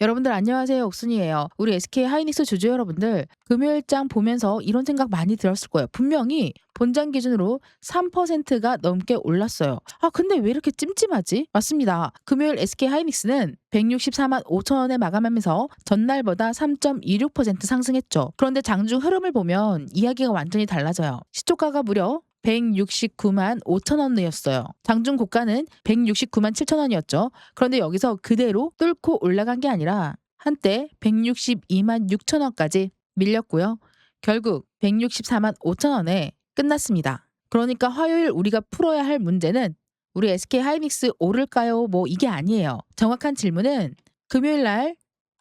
여러분들 안녕하세요. 옥순이에요. 우리 SK 하이닉스 주주 여러분들, 금요일장 보면서 이런 생각 많이 들었을 거예요. 분명히 본장 기준으로 3%가 넘게 올랐어요. 근데 왜 이렇게 찜찜하지? 맞습니다. 금요일 SK 하이닉스는 164만 5천 원에 마감하면서 전날보다 3.26% 상승했죠. 그런데 장중 흐름을 보면 이야기가 완전히 달라져요. 시초가가 무려 169만 5천 원이었어요. 장중 고가는 169만 7천 원이었죠. 그런데 여기서 그대로 뚫고 올라간 게 아니라 한때 162만 6천 원까지 밀렸고요. 결국 164만 5천 원에 끝났습니다. 그러니까 화요일 우리가 풀어야 할 문제는 우리 SK 하이닉스 오를까요? 뭐 이게 아니에요. 정확한 질문은 금요일 날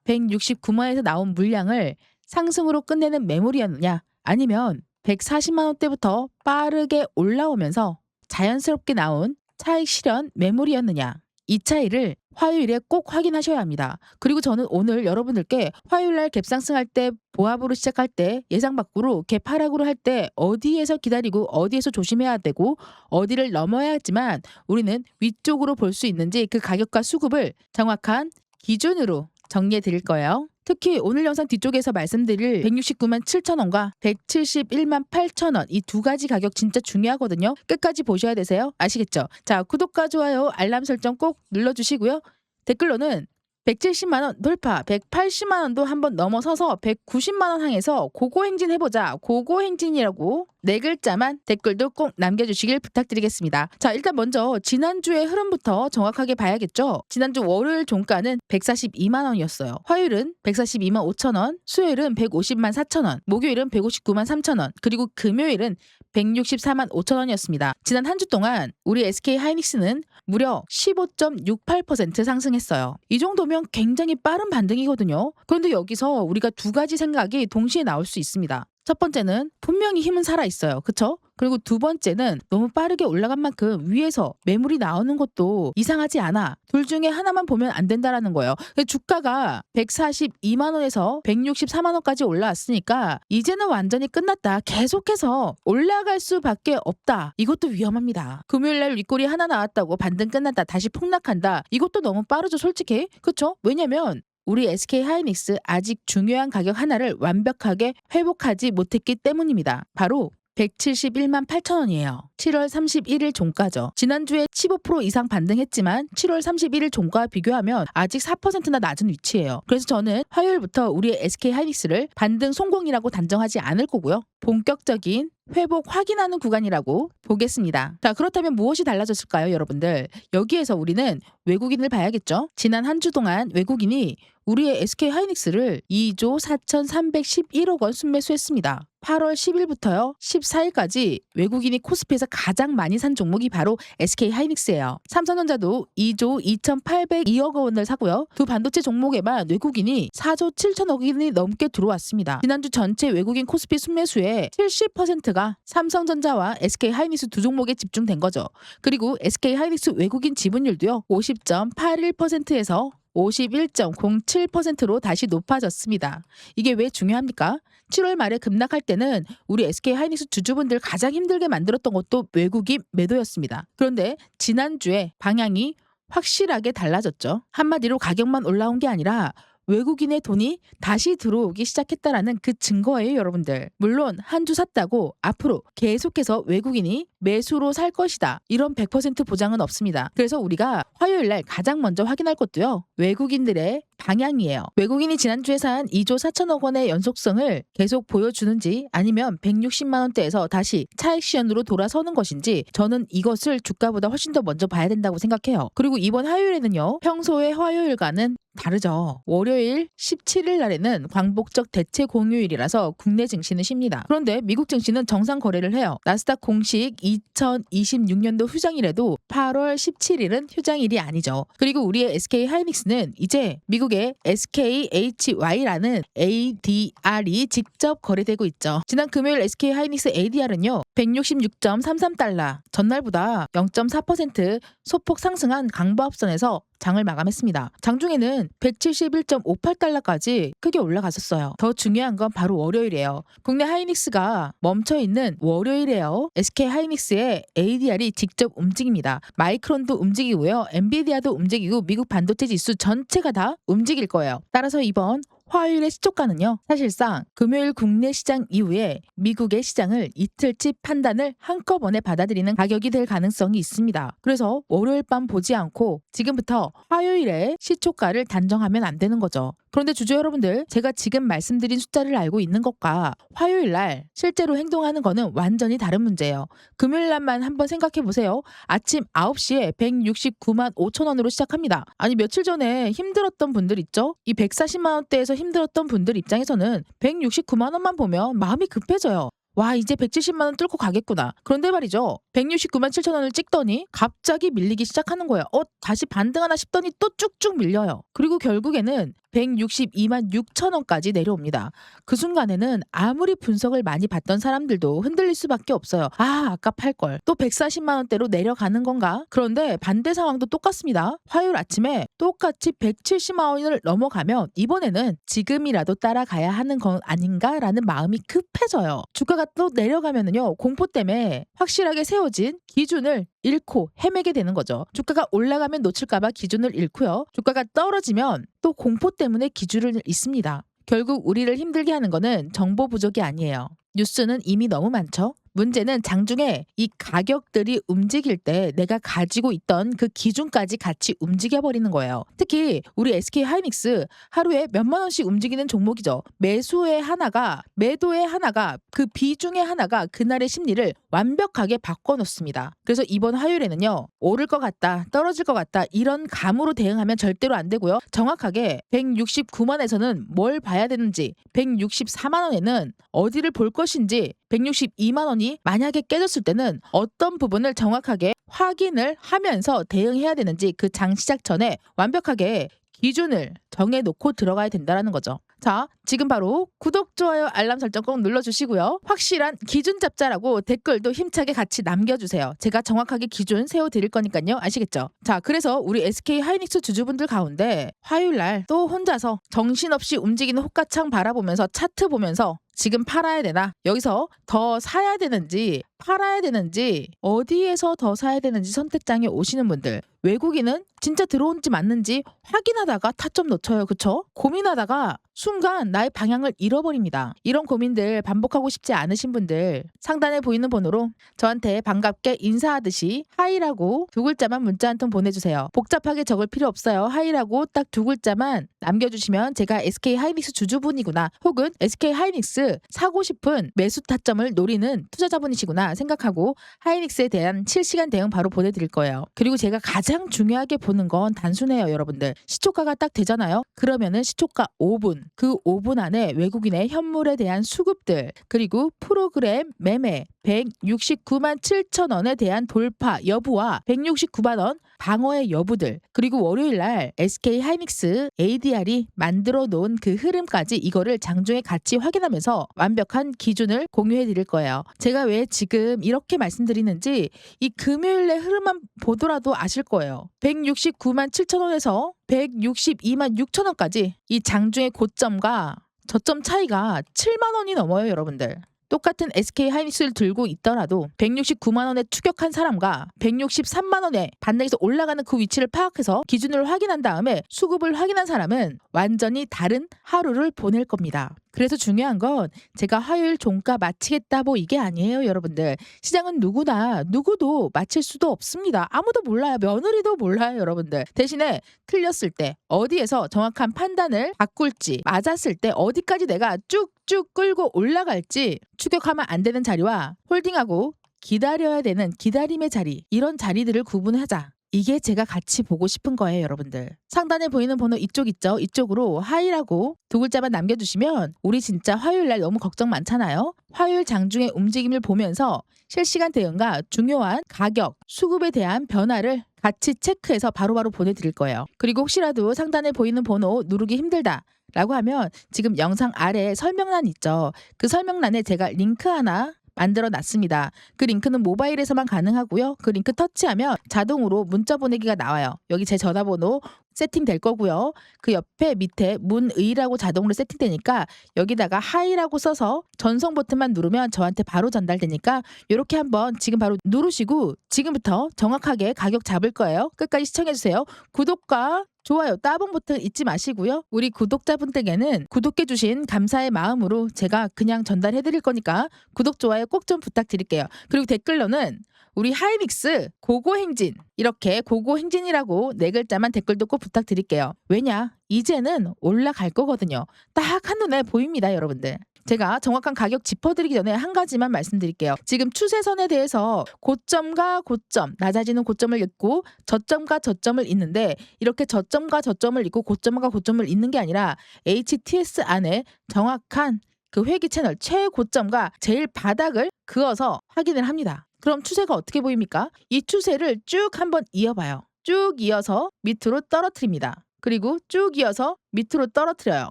169만에서 나온 물량을 상승으로 끝내는 매물이었느냐, 아니면 140만 원대부터 빠르게 올라오면서 자연스럽게 나온 차익 실현 매물이었느냐, 이 차이를 화요일에 꼭 확인하셔야 합니다. 그리고 저는 오늘 여러분들께 화요일날 갭상승할 때, 보합으로 시작할 때, 예상 밖으로 갭 하락으로 할 때 어디에서 기다리고 어디에서 조심해야 되고 어디를 넘어야 하지만 우리는 위쪽으로 볼 수 있는지 그 가격과 수급을 정확한 기준으로 정리해 드릴 거예요. 특히 오늘 영상 뒤쪽에서 말씀드릴 169만 7천 원과 171만 8천 원, 이 두 가지 가격 진짜 중요하거든요. 끝까지 보셔야 되세요. 아시겠죠? 자, 구독과 좋아요, 알람 설정 꼭 눌러주시고요. 댓글로는 170만 원 돌파, 180만 원도 한번 넘어서서 190만 원 향해서 고고행진 해보자. 고고행진이라고 네 글자만 댓글도 꼭 남겨주시길 부탁드리겠습니다. 자, 일단 먼저 지난주의 흐름부터 정확하게 봐야겠죠. 지난주 월요일 종가는 142만 원이었어요. 화요일은 142만 5천 원, 수요일은 150만 4천 원, 목요일은 159만 3천 원, 그리고 금요일은 164만 5천 원이었습니다. 지난 한 주 동안 우리 SK 하이닉스는 무려 15.68% 상승했어요. 이 정도면 굉장히 빠른 반등이거든요. 그런데 여기서 우리가 두 가지 생각이 동시에 나올 수 있습니다. 첫 번째는 분명히 힘은 살아있어요. 그쵸? 그리고 두 번째는 너무 빠르게 올라간 만큼 위에서 매물이 나오는 것도 이상하지 않아. 둘 중에 하나만 보면 안 된다라는 거예요. 주가가 142만 원에서 164만 원까지 올라왔으니까 이제는 완전히 끝났다. 계속해서 올라갈 수밖에 없다. 이것도 위험합니다. 금요일날 윗골이 하나 나왔다고 반등 끝났다, 다시 폭락한다. 이것도 너무 빠르죠, 솔직히. 그쵸? 왜냐면 우리 SK 하이닉스 아직 중요한 가격 하나를 완벽하게 회복하지 못했기 때문입니다. 바로 171만 8천 원이에요. 7월 31일 종가죠. 지난주에 15% 이상 반등했지만 7월 31일 종가와 비교하면 아직 4%나 낮은 위치예요. 그래서 저는 화요일부터 우리의 SK 하이닉스를 반등 성공이라고 단정하지 않을 거고요. 본격적인 회복 확인하는 구간이라고 보겠습니다. 자, 그렇다면 무엇이 달라졌을까요, 여러분들? 여기에서 우리는 외국인을 봐야겠죠. 지난 한 주 동안 외국인이 우리의 SK 하이닉스를 2조 4,311억 원 순매수했습니다. 8월 10일부터요 14일까지 외국인이 코스피에서 가장 많이 산 종목이 바로 SK 하이닉스예요. 삼성전자도 2조 2,802억 원을 사고요. 두 반도체 종목에만 외국인이 4조 7천억 원이 넘게 들어왔습니다. 지난주 전체 외국인 코스피 순매수의 70%가 삼성전자와 SK 하이닉스 두 종목에 집중된 거죠. 그리고 SK 하이닉스 외국인 지분율도요 50.81%에서 51.07%로 다시 높아졌습니다. 이게 왜 중요합니까? 7월 말에 급락할 때는 우리 SK 하이닉스 주주분들 가장 힘들게 만들었던 것도 외국인 매도였습니다. 그런데 지난주에 방향이 확실하게 달라졌죠. 한마디로 가격만 올라온 게 아니라 외국인의 돈이 다시 들어오기 시작했다라는 그 증거예요, 여러분들. 물론 한 주 샀다고 앞으로 계속해서 외국인이 매수로 살 것이다, 이런 100% 보장은 없습니다. 그래서 우리가 화요일 날 가장 먼저 확인할 것도요, 외국인들의 방향이에요. 외국인이 지난주에 산 2조 4천억 원의 연속성을 계속 보여주는지, 아니면 160만 원대에서 다시 차익 시현으로 돌아서는 것인지, 저는 이것을 주가보다 훨씬 더 먼저 봐야 된다고 생각해요. 그리고 이번 화요일에는요, 평소의 화요일과는 다르죠. 월요일 17일 날에는 광복적 대체 공휴일이라서 국내 증시는 쉽니다. 그런데 미국 증시는 정상 거래를 해요. 나스닥 공식 2026년도 휴장일에도 8월 17일은 휴장일이 아니죠. 그리고 우리의 SK 하이닉스는 이제 미국의 SKHY라는 ADR이 직접 거래되고 있죠. 지난 금요일 SK 하이닉스 ADR은요 166.33달러, 전날보다 0.4% 소폭 상승한 강보합선에서 장을 마감했습니다. 장중에는 171.58달러까지 크게 올라갔었어요. 더 중요한 건 바로 월요일이에요. 국내 하이닉스가 멈춰있는 월요일에요. SK 하이닉스의 ADR이 직접 움직입니다. 마이크론도 움직이고요. 엔비디아도 움직이고 미국 반도체 지수 전체가 다 움직일 거예요. 따라서 이번 화요일의 시초가는요, 사실상 금요일 국내 시장 이후에 미국의 시장을 이틀치 판단을 한꺼번에 받아들이는 가격이 될 가능성이 있습니다. 그래서 월요일 밤 보지 않고 지금부터 화요일에 시초가를 단정하면 안 되는 거죠. 그런데 주주 여러분들, 제가 지금 말씀드린 숫자를 알고 있는 것과 화요일 날 실제로 행동하는 거는 완전히 다른 문제예요. 금요일 날만 한번 생각해 보세요. 아침 9시에 169만 5천 원으로 시작합니다. 아니 며칠 전에 힘들었던 분들 있죠? 이 140만 원대에서 힘들었던 분들 입장에서는 169만 원만 보면 마음이 급해져요. 와, 이제 170만 원 뚫고 가겠구나. 그런데 말이죠. 169만 7천 원을 찍더니 갑자기 밀리기 시작하는 거예요. 다시 반등하나 싶더니 또 쭉쭉 밀려요. 그리고 결국에는 162만 6천 원까지 내려옵니다. 그 순간에는 아무리 분석을 많이 봤던 사람들도 흔들릴 수밖에 없어요. 아까 팔걸. 또 140만 원대로 내려가는 건가? 그런데 반대 상황도 똑같습니다. 화요일 아침에 똑같이 170만 원을 넘어가면 이번에는 지금이라도 따라가야 하는 건 아닌가라는 마음이 급해져요. 주가가 또 내려가면은요, 공포 때문에 확실하게 세워진 기준을 잃고 헤매게 되는 거죠. 주가가 올라가면 놓칠까봐 기준을 잃고요. 주가가 떨어지면 또 공포 때문에 기준을 잃습니다. 결국 우리를 힘들게 하는 거는 정보 부족이 아니에요. 뉴스는 이미 너무 많죠. 문제는 장중에 이 가격들이 움직일 때 내가 가지고 있던 그 기준까지 같이 움직여버리는 거예요. 특히 우리 SK 하이닉스 하루에 몇만 원씩 움직이는 종목이죠. 매수의 하나가, 매도의 하나가, 그 비중의 하나가 그날의 심리를 완벽하게 바꿔놓습니다. 그래서 이번 화요일에는요, 오를 것 같다, 떨어질 것 같다, 이런 감으로 대응하면 절대로 안 되고요. 정확하게 169만에서는 뭘 봐야 되는지, 164만 원에는 어디를 볼 것인지, 162만 원이 만약에 깨졌을 때는 어떤 부분을 정확하게 확인을 하면서 대응해야 되는지 그 장 시작 전에 완벽하게 기준을 정해놓고 들어가야 된다는 거죠. 자, 지금 바로 구독, 좋아요, 알람 설정 꼭 눌러주시고요. 확실한 기준 잡자라고 댓글도 힘차게 같이 남겨주세요. 제가 정확하게 기준 세워드릴 거니까요. 아시겠죠? 자, 그래서 우리 SK 하이닉스 주주분들 가운데 화요일날 또 혼자서 정신없이 움직이는 호가창 바라보면서 차트 보면서 지금 팔아야 되나? 여기서 더 사야 되는지 팔아야 되는지 어디에서 더 사야 되는지 선택장에 오시는 분들, 외국인은 진짜 들어온지 맞는지 확인하다가 타점 놓쳐요. 그쵸? 고민하다가 순간 나의 방향을 잃어버립니다. 이런 고민들 반복하고 싶지 않으신 분들, 상단에 보이는 번호로 저한테 반갑게 인사하듯이 하이라고 두 글자만 문자 한 통 보내주세요. 복잡하게 적을 필요 없어요. 하이라고 딱 두 글자만 남겨주시면 제가 SK 하이닉스 주주분이구나, 혹은 SK 하이닉스 사고 싶은 매수 타점을 노리는 투자자분이시구나 생각하고 하이닉스에 대한 실시간 대응 바로 보내드릴 거예요. 그리고 제가 가장 중요하게 보는 건 단순해요. 여러분들, 시초가가 딱 되잖아요. 그러면은 시초가 5분, 그 5분 안에 외국인의 현물에 대한 수급들, 그리고 프로그램 매매 169만 7천 원에 대한 돌파 여부와 169만 원 방어의 여부들, 그리고 월요일날 SK 하이닉스 ADR이 만들어 놓은 그 흐름까지 이거를 장중에 같이 확인하면서 완벽한 기준을 공유해 드릴 거예요. 제가 왜 지금 이렇게 말씀드리는지 이 금요일의 흐름만 보더라도 아실 거예요. 169만 7천 원에서 162만 6천 원까지 이 장중의 고점과 저점 차이가 7만 원이 넘어요. 여러분들, 똑같은 SK 하이닉스를 들고 있더라도 169만 원에 추격한 사람과 163만 원에 반등해서 올라가는 그 위치를 파악해서 기준을 확인한 다음에 수급을 확인한 사람은 완전히 다른 하루를 보낼 겁니다. 그래서 중요한 건 제가 화요일 종가 맞히겠다 이게 아니에요. 여러분들, 시장은 누구도 맞힐 수도 없습니다. 아무도 몰라요. 며느리도 몰라요. 여러분들, 대신에 틀렸을 때 어디에서 정확한 판단을 바꿀지, 맞았을 때 어디까지 내가 쭉쭉 끌고 올라갈지, 추격하면 안 되는 자리와 홀딩하고 기다려야 되는 기다림의 자리, 이런 자리들을 구분하자. 이게 제가 같이 보고 싶은 거예요. 여러분들, 상단에 보이는 번호 이쪽 있죠? 이쪽으로 하이라고 두 글자만 남겨주시면, 우리 진짜 화요일날 너무 걱정 많잖아요. 화요일 장중의 움직임을 보면서 실시간 대응과 중요한 가격, 수급에 대한 변화를 같이 체크해서 바로바로 보내드릴 거예요. 그리고 혹시라도 상단에 보이는 번호 누르기 힘들다 라고 하면 지금 영상 아래에 설명란 있죠? 그 설명란에 제가 링크 하나 만들어 놨습니다. 그 링크는 모바일에서만 가능하고요. 그 링크 터치하면 자동으로 문자 보내기가 나와요. 여기 제 전화번호 세팅될 거고요. 그 옆에 밑에 문의라고 자동으로 세팅되니까 여기다가 하이라고 써서 전송 버튼만 누르면 저한테 바로 전달되니까 이렇게 한번 지금 바로 누르시고 지금부터 정확하게 가격 잡을 거예요. 끝까지 시청해주세요. 구독과 좋아요, 따봉 버튼 잊지 마시고요. 우리 구독자분들께는 구독해주신 감사의 마음으로 제가 그냥 전달해드릴 거니까 구독, 좋아요 꼭 좀 부탁드릴게요. 그리고 댓글로는 우리 하이닉스 고고행진, 이렇게 고고행진이라고 4글자만 댓글도 꼭 부탁드릴게요. 왜냐? 이제는 올라갈 거거든요. 딱 한눈에 보입니다, 여러분들. 제가 정확한 가격 짚어드리기 전에 한 가지만 말씀드릴게요. 지금 추세선에 대해서 고점과 고점, 낮아지는 고점을 잇고 저점과 저점을 잇는데 이렇게 저점과 저점을 잇고 고점과 고점을 잇는 게 아니라 HTS 안에 정확한 그 회귀 채널 최고점과 제일 바닥을 그어서 확인을 합니다. 그럼 추세가 어떻게 보입니까? 이 추세를 쭉 한번 이어봐요. 쭉 이어서 밑으로 떨어뜨립니다. 그리고 쭉 이어서 밑으로 떨어뜨려요.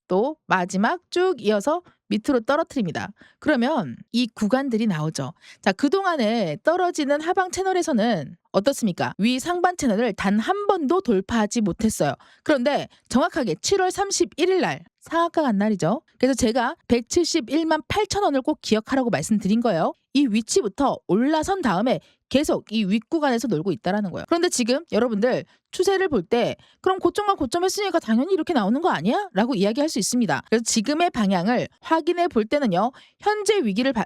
또 마지막 쭉 이어서 밑으로 떨어뜨립니다. 그러면 이 구간들이 나오죠. 자, 그동안에 떨어지는 하방 채널에서는 어떻습니까? 위 상반 채널을 단 한 번도 돌파하지 못했어요. 그런데 정확하게 7월 31일 날 상한가 간 날이죠. 그래서 제가 171만 8천 원을 꼭 기억하라고 말씀드린 거예요. 이 위치부터 올라선 다음에 계속 이 윗구간에서 놀고 있다라는 거예요. 그런데 지금 여러분들 추세를 볼 때 그럼 고점과 고점 했으니까 당연히 이렇게 나오는 거 아니야? 라고 이야기할 수 있습니다. 그래서 지금의 방향을 확인해 볼 때는요. 현재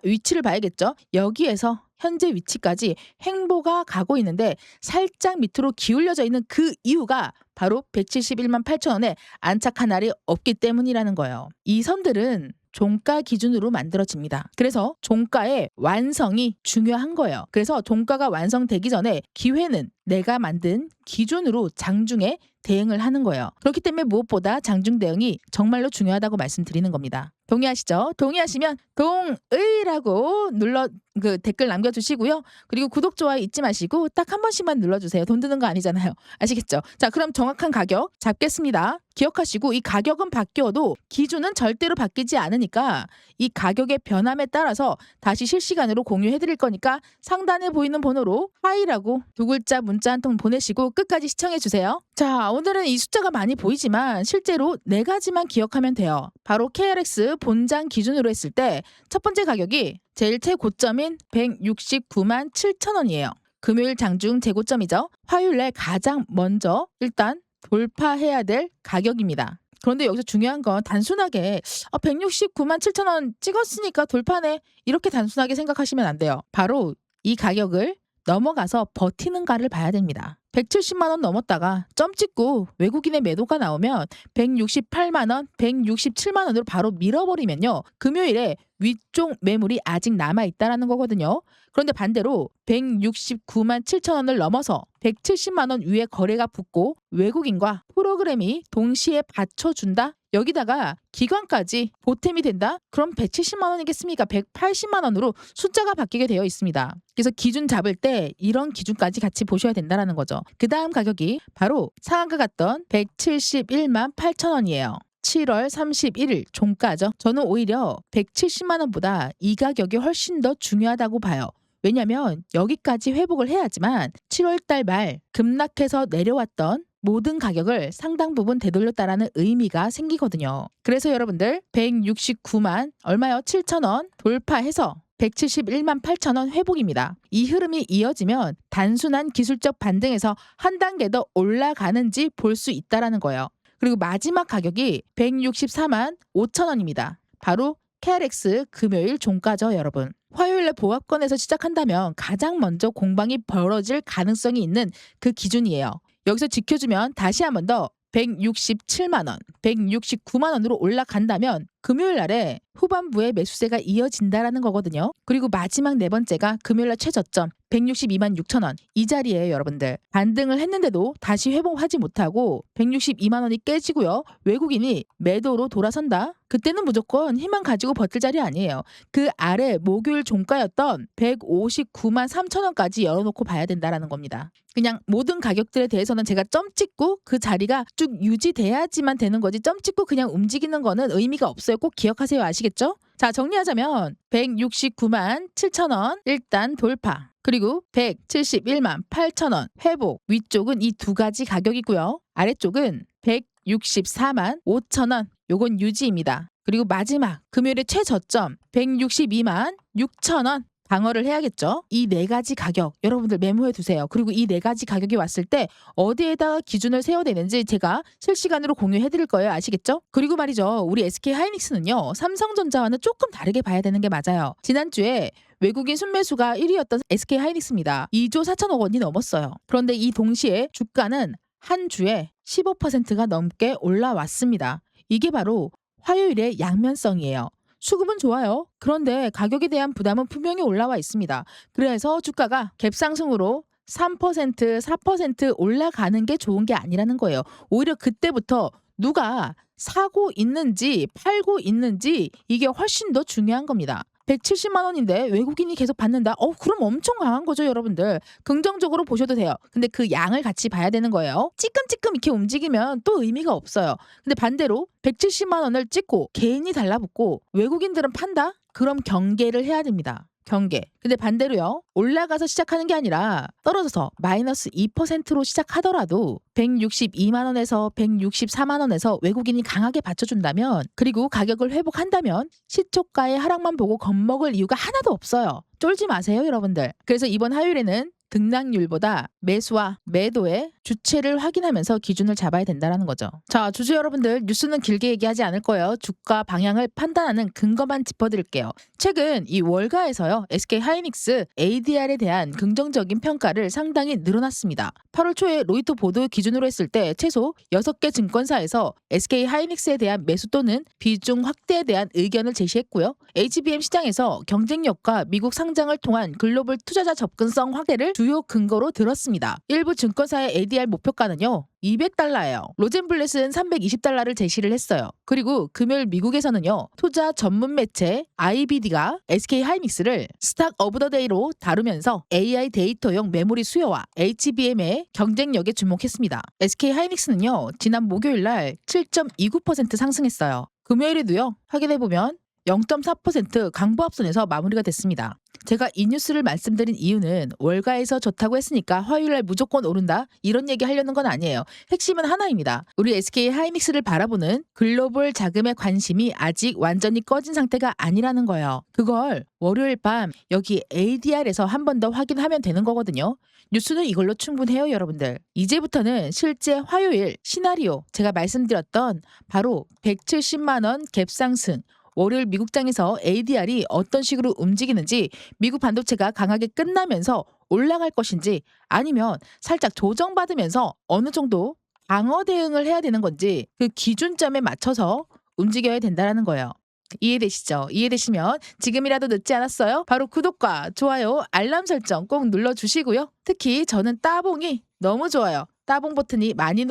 위치를 봐야겠죠. 여기에서 현재 위치까지 횡보가 가고 있는데 살짝 밑으로 기울여져 있는 그 이유가 바로 171만 8천 원에 안착한 날이 없기 때문이라는 거예요. 이 선들은 종가 기준으로 만들어집니다. 그래서 종가의 완성이 중요한 거예요. 그래서 종가가 완성되기 전에 기회는 내가 만든 기준으로 장중에 대응을 하는 거예요. 그렇기 때문에 무엇보다 장중 대응이 정말로 중요하다고 말씀드리는 겁니다. 동의하시죠? 동의하시면 동의라고 댓글 남겨주시고요. 그리고 구독, 좋아요 잊지 마시고 딱 한 번씩만 눌러주세요. 돈 드는 거 아니잖아요. 아시겠죠? 자, 그럼 정확한 가격 잡겠습니다. 기억하시고 이 가격은 바뀌어도 기준은 절대로 바뀌지 않으니까 이 가격의 변함에 따라서 다시 실시간으로 공유해 드릴 거니까 상단에 보이는 번호로 하이라고 2글자 문자 한 통 보내시고 끝까지 시청해 주세요. 자, 오늘은 이 숫자가 많이 보이지만 실제로 4가지만 기억하면 돼요. 바로 KRX 본장 기준으로 했을 때 첫 번째 가격이 제일 최고점인 169만 7천 원이에요. 금요일 장중 최고점이죠. 화요일날 가장 먼저 일단 돌파해야 될 가격입니다. 그런데 여기서 중요한 건 단순하게 169만 7천 원 찍었으니까 돌파네 이렇게 단순하게 생각하시면 안 돼요. 바로 이 가격을 넘어가서 버티는가를 봐야 됩니다. 170만 원 넘었다가 점 찍고 외국인의 매도가 나오면 168만 원, 167만 원으로 바로 밀어버리면요. 금요일에 위쪽 매물이 아직 남아있다라는 거거든요. 그런데 반대로 169만 7천 원을 넘어서 170만 원 위에 거래가 붙고 외국인과 프로그램이 동시에 받쳐준다? 여기다가 기관까지 보탬이 된다? 그럼 170만 원이겠습니까? 180만 원으로 숫자가 바뀌게 되어 있습니다. 그래서 기준 잡을 때 이런 기준까지 같이 보셔야 된다는 거죠. 그 다음 가격이 바로 상한가 갔던 171만 8천 원이에요. 7월 31일 종가죠. 저는 오히려 170만 원보다 이 가격이 훨씬 더 중요하다고 봐요. 왜냐면 여기까지 회복을 해야지만 7월달 말 급락해서 내려왔던 모든 가격을 상당 부분 되돌렸다라는 의미가 생기거든요. 그래서 여러분들 169만 얼마요? 7천 원 돌파해서 171만 8천 원 회복입니다. 이 흐름이 이어지면 단순한 기술적 반등에서 한 단계 더 올라가는지 볼 수 있다라는 거예요. 그리고 마지막 가격이 164만 5천 원입니다. 바로 KRX 금요일 종가죠, 여러분. 화요일에 보합권에서 시작한다면 가장 먼저 공방이 벌어질 가능성이 있는 그 기준이에요. 여기서 지켜주면 다시 한 번 더 167만 원, 169만 원으로 올라간다면 금요일 날에 후반부에 매수세가 이어진다라는 거거든요. 그리고 마지막 4번째가 금요일 날 최저점 162만 6천 원. 이 자리에 여러분들 반등을 했는데도 다시 회복하지 못하고 162만 원이 깨지고요. 외국인이 매도로 돌아선다. 그때는 무조건 힘만 가지고 버틸 자리 아니에요. 그 아래 목요일 종가였던 159만 3천 원까지 열어놓고 봐야 된다라는 겁니다. 그냥 모든 가격들에 대해서는 제가 점 찍고 그 자리가 쭉 유지돼야지만 되는 거지 점 찍고 그냥 움직이는 거는 의미가 없어요. 있어요. 꼭 기억하세요. 아시겠죠? 자, 정리하자면 169만 7천 원 일단 돌파. 그리고 171만 8천 원 회복. 위쪽은 이 두 가지 가격이고요. 아래쪽은 164만 5천 원. 요건 유지입니다. 그리고 마지막 금요일의 최저점 162만 6천 원. 방어를 해야겠죠. 이 네 가지 가격 여러분들 메모해 두세요. 그리고 이 네 가지 가격이 왔을 때 어디에다가 기준을 세워야 되는지 제가 실시간으로 공유해 드릴 거예요. 아시겠죠? 그리고 말이죠. 우리 SK하이닉스는요. 삼성전자와는 조금 다르게 봐야 되는 게 맞아요. 지난주에 외국인 순매수가 1위였던 SK하이닉스입니다. 2조 4천억 원이 넘었어요. 그런데 이 동시에 주가는 한 주에 15%가 넘게 올라왔습니다. 이게 바로 화요일의 양면성이에요. 수급은 좋아요. 그런데 가격에 대한 부담은 분명히 올라와 있습니다. 그래서 주가가 갭상승으로 3%, 4% 올라가는 게 좋은 게 아니라는 거예요. 오히려 그때부터 누가 사고 있는지 팔고 있는지 이게 훨씬 더 중요한 겁니다. 170만 원인데 외국인이 계속 받는다? 그럼 엄청 강한 거죠, 여러분들. 긍정적으로 보셔도 돼요. 근데 그 양을 같이 봐야 되는 거예요. 찌끔찌끔 이렇게 움직이면 또 의미가 없어요. 근데 반대로 170만 원을 찍고 개인이 달라붙고 외국인들은 판다? 그럼 경계를 해야 됩니다. 경계. 근데 반대로요. 올라가서 시작하는 게 아니라 떨어져서 마이너스 2%로 시작하더라도 162만 원에서 164만 원에서 외국인이 강하게 받쳐준다면 그리고 가격을 회복한다면 시초가의 하락만 보고 겁먹을 이유가 하나도 없어요. 쫄지 마세요, 여러분들. 그래서 이번 화요일에는 등락률보다 매수와 매도의 주체를 확인하면서 기준을 잡아야 된다는 거죠. 자, 주주 여러분들 뉴스는 길게 얘기하지 않을 거예요. 주가 방향을 판단하는 근거만 짚어드릴게요. 최근 이 월가에서요. SK하이닉스 ADR에 대한 긍정적인 평가를 상당히 늘어났습니다. 8월 초에 로이터 보도 기준으로 했을 때 최소 6개 증권사에서 SK하이닉스에 대한 매수 또는 비중 확대에 대한 의견을 제시했고요. HBM 시장에서 경쟁력과 미국 상장을 통한 글로벌 투자자 접근성 확대를 주요 근거로 들었습니다. 일부 증권사의 ADR 목표가는요. 200달러예요. 로젠블렛은 320달러를 제시를 했어요. 그리고 금요일 미국에서는요. 투자 전문 매체 IBD가 SK하이닉스를 스탁 오브 더 데이로 다루면서 AI 데이터용 메모리 수요와 HBM의 경쟁력에 주목했습니다. SK하이닉스는요. 지난 목요일 날 7.29% 상승했어요. 금요일에도요. 확인해보면 0.4% 강보합선에서 마무리가 됐습니다. 제가 이 뉴스를 말씀드린 이유는 월가에서 좋다고 했으니까 화요일날 무조건 오른다 이런 얘기 하려는 건 아니에요. 핵심은 하나입니다. 우리 SK하이닉스를 바라보는 글로벌 자금의 관심이 아직 완전히 꺼진 상태가 아니라는 거예요. 그걸 월요일 밤 여기 ADR에서 한 번 더 확인하면 되는 거거든요. 뉴스는 이걸로 충분해요, 여러분들. 이제부터는 실제 화요일 시나리오 제가 말씀드렸던 바로 170만 원 갭상승 월요일 미국장에서 ADR이 어떤 식으로 움직이는지 미국 반도체가 강하게 끝나면서 올라갈 것인지 아니면 살짝 조정받으면서 어느 정도 방어 대응을 해야 되는 건지 그 기준점에 맞춰서 움직여야 된다는 거예요. 이해되시죠? 이해되시면 지금이라도 늦지 않았어요? 바로 구독과 좋아요, 알람 설정 꼭 눌러주시고요. 특히 저는 따봉이 너무 좋아요. 따봉 버튼이 많이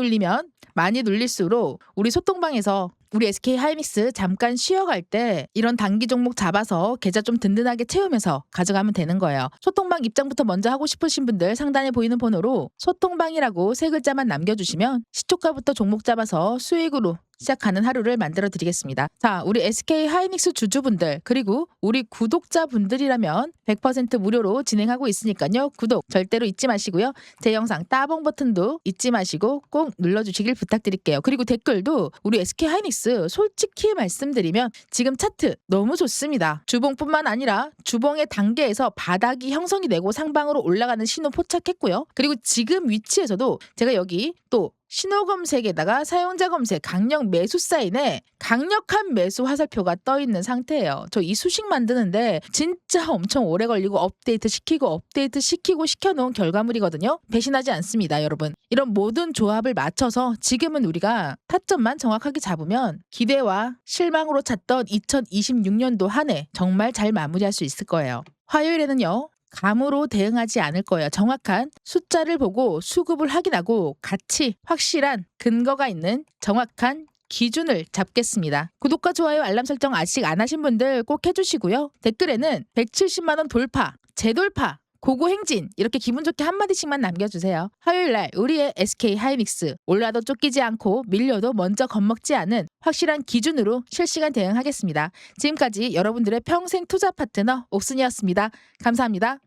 눌릴수록 우리 소통방에서 우리 SK하이닉스 잠깐 쉬어갈 때 이런 단기 종목 잡아서 계좌 좀 든든하게 채우면서 가져가면 되는 거예요. 소통방 입장부터 먼저 하고 싶으신 분들 상단에 보이는 번호로 소통방이라고 세 글자만 남겨주시면 시초가부터 종목 잡아서 수익으로 시작하는 하루를 만들어 드리겠습니다. 자, 우리 SK하이닉스 주주분들 그리고 우리 구독자분들이라면 100% 무료로 진행하고 있으니까요. 구독 절대로 잊지 마시고요. 제 영상 따봉 버튼도 잊지 마시고 꼭 눌러주시길 부탁드릴게요. 그리고 댓글도 우리 SK하이닉스 솔직히 말씀드리면 지금 차트 너무 좋습니다. 주봉뿐만 아니라 주봉의 단계에서 바닥이 형성이 되고 상방으로 올라가는 신호 포착했고요. 그리고 지금 위치에서도 제가 여기 또 신호 검색에다가 사용자 검색 강력 매수 사인에 강력한 매수 화살표가 떠 있는 상태예요. 저 이 수식 만드는데 진짜 엄청 오래 걸리고 업데이트 시키고 시켜놓은 결과물이거든요. 배신하지 않습니다, 여러분. 이런 모든 조합을 맞춰서 지금은 우리가 타점만 정확하게 잡으면 기대와 실망으로 찼던 2026년도 한 해 정말 잘 마무리할 수 있을 거예요. 화요일에는요. 감으로 대응하지 않을 거예요. 정확한 숫자를 보고 수급을 확인하고 같이 확실한 근거가 있는 정확한 기준을 잡겠습니다. 구독과 좋아요, 알람 설정 아직 안 하신 분들 꼭 해주시고요. 댓글에는 170만 원 돌파, 재돌파 고고행진 이렇게 기분 좋게 한마디씩만 남겨주세요. 화요일날 우리의 SK 하이닉스 올라도 쫓기지 않고 밀려도 먼저 겁먹지 않은 확실한 기준으로 실시간 대응하겠습니다. 지금까지 여러분들의 평생 투자 파트너 옥순이었습니다. 감사합니다.